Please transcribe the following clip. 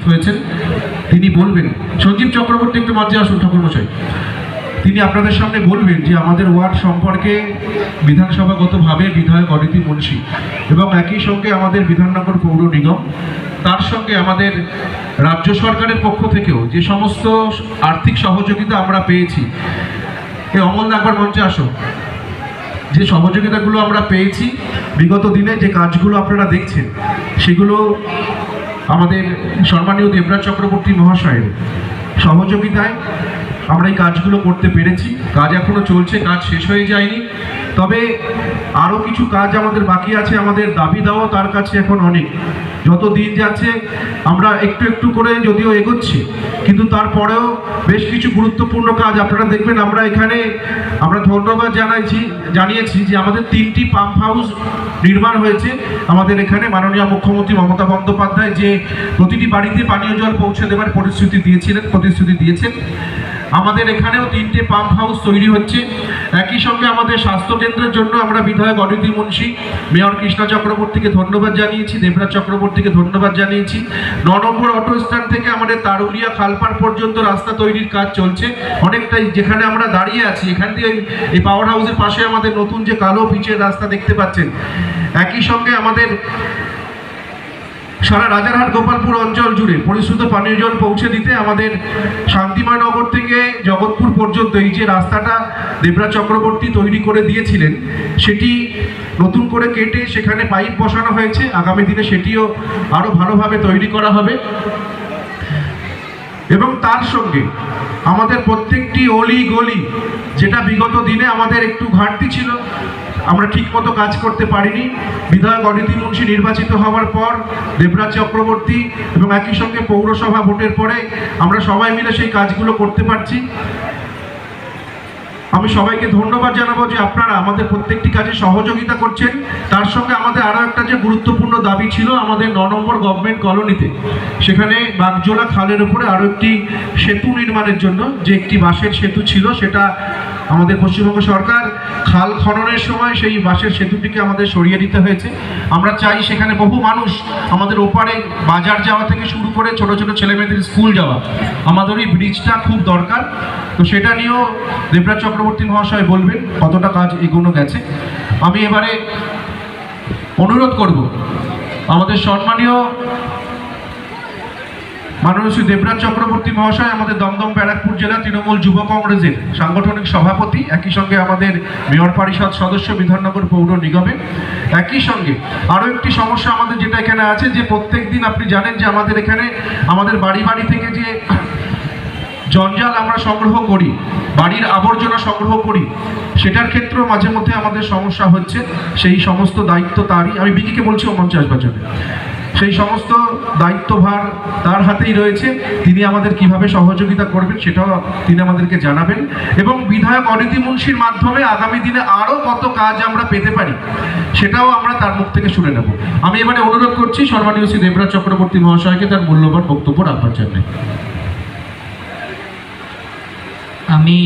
হয়েছেন, তিনি বলবেন। সঞ্জীব চক্রবর্তী একটু মঞ্চে আসুন ঠাকুরমশাই। তিনি আপনাদের সামনে বলবেন যে আমাদের ওয়ার্ড সম্পর্কে বিধানসভাগতভাবে বিধায়ক অদিতি মুন্সি এবং একই সঙ্গে আমাদের বিধাননগর পৌর নিগম, তার সঙ্গে আমাদের রাজ্য সরকারের পক্ষ থেকেও যে সমস্ত আর্থিক সহযোগিতা আমরা পেয়েছি। এই অমল একবার মঞ্চে আসো। যে সহযোগিতাগুলো আমরা পেয়েছি বিগত দিনে, যে কাজগুলো আপনারা দেখছেন, সেগুলো আমাদের সম্মানীয় দেবরাজ চক্রবর্তী মহাশয়ের সহযোগিতায় আমরা এই কাজগুলো করতে পেরেছি। কাজ এখনো চলছে, কাজ শেষ হয়ে যায়নি, তবে আরও কিছু কাজ আমাদের বাকি আছে। আমাদের দাবি দাওয়া তার কাছে এখন অনেক। যত দিন যাচ্ছে আমরা একটু একটু করে যদিও এগোচ্ছি, কিন্তু তারপরেও বেশ কিছু গুরুত্বপূর্ণ কাজ আপনারা দেখবেন। আমরা ধন্যবাদ জানিয়েছি যে আমাদের 3টি পাম্প হাউস নির্মাণ হয়েছে আমাদের এখানে। মাননীয় মুখ্যমন্ত্রী মমতা বন্দ্যোপাধ্যায় যে প্রতিটি বাড়িতে পানীয় জল পৌঁছে দেওয়ার প্রতিশ্রুতি দিয়েছেন, আমাদের এখানেও 3টে পাম্প হাউস তৈরি হচ্ছে। একই সঙ্গে আমাদের স্বাস্থ্যকেন্দ্রের জন্য আমরা বিধায়ক অদিতি মুন্সি, মেয়র কৃষ্ণা চক্রবর্তীকে ধন্যবাদ জানিয়েছি, দেবরাজ চক্রবর্তীকে ধন্যবাদ জানিয়েছি। 9 নম্বর অটো স্ট্যান্ড থেকে আমাদের তারুলিয়া খালপাড় পর্যন্ত রাস্তা তৈরির কাজ চলছে অনেকটাই। যেখানে আমরা দাঁড়িয়ে আছি, এখান থেকে এই পাওয়ার হাউসের পাশে আমাদের নতুন যে কালো পিচের রাস্তা দেখতে পাচ্ছেন। একই সঙ্গে আমাদের সারা রাজারহাট গোপালপুর অঞ্চল জুড়ে পরিশ্রুত পানীয় জল পৌঁছে দিতে আমাদের শান্তিময় নগর থেকে জগৎপুর পর্যন্ত এই যে রাস্তাটা দেবরাজ চক্রবর্তী তৈরি করে দিয়েছিলেন, সেটি নতুন করে কেটে সেখানে পাইপ বসানো হয়েছে। আগামী দিনে সেটিও আরও ভালোভাবে তৈরি করা হবে। এবং তার সঙ্গে আমাদের প্রত্যেকটি অলি গলি, যেটা বিগত দিনে আমাদের একটু ঘাটতি ছিল, আমরা ঠিকমতো কাজ করতে পারিনি। বিধায়ক অদিতি মুন্সি নির্বাচিত হওয়ার পর দেবরাজ চক্রবর্তী এবং একই সঙ্গে পৌরসভা ভোটের পরে আমরা সবাই মিলে সেই কাজগুলো করতে পারছি। আমি সবাইকে ধন্যবাদ জানাবো যে আপনারা আমাদের প্রত্যেকটি কাজে সহযোগিতা করছেন। তার সঙ্গে আমাদের আরও একটা যে গুরুত্বপূর্ণ দাবি ছিল, আমাদের 9 নম্বর গভর্নমেন্ট কলোনিতে, সেখানে বাগজোলা খালের উপরে আরও একটি সেতু নির্মাণের জন্য যে একটি বাঁশের সেতু ছিল, সেটা আমাদের পশ্চিমবঙ্গ সরকার খাল খননের সময় সেই বাঁশের সেতুটিকে আমাদের সরিয়ে দিতে হয়েছে। আমরা চাই সেখানে বহু মানুষ, আমাদের ওপারে বাজার যাওয়া থেকে শুরু করে ছোট ছোট ছেলেমেয়েদের স্কুল যাওয়া, আমাদের এই ব্রিজটা খুব দরকার। তো সেটা নিয়েও দেবরাজ চক্রবর্তী মহাশয় বলবেন কতটা কাজ এগোনো গেছে। আমি এবারে অনুরোধ করব আমাদের সম্মানীয় মাননীয় শ্রী দেবরাজ চক্রবর্তী মহাশয়, আমাদের দমদম ব্যারাকপুর জেলা তৃণমূল যুব কংগ্রেসের সাংগঠনিক সভাপতি, একই সঙ্গে আমাদের মেয়র পরিষদ সদস্য বিধাননগর পৌর নিগমে। একই সঙ্গে আরও একটি সমস্যা আমাদের যেটা এখানে আছে, যে প্রত্যেক দিন আপনি জানেন যে আমাদের এখানে আমাদের বাড়ি বাড়ি থেকে যে জঞ্জাল আমরা সংগ্রহ করি, বাড়ির আবর্জনা সংগ্রহ করি, সেটার ক্ষেত্রেও মাঝে মধ্যে আমাদের সমস্যা হচ্ছে। সেই সমস্ত দায়িত্ব তারই, আমি বিকিকে বলছি ও মঞ্চে আসবার জন্য, সেই সমস্ত দায়িত্বভার তার হাতেই রয়েছে। তিনি আমাদের কিভাবে সহযোগিতা করবেন সেটাও তিনি আমাদেরকে জানাবেন। এবং বিধায়ক অদিতি মুন্সির মাধ্যমে আগামী দিনে আরও কত কাজ আমরা পেতে পারি সেটাও আমরা তার মুখ থেকে শুনে নেব। আমি এবারে অনুরোধ করছি সম্মানীয় শ্রী দেবরাজ চক্রবর্তী মহাশয়কে তার মূল্যবান বক্তব্য রাখবার জন্য। আমি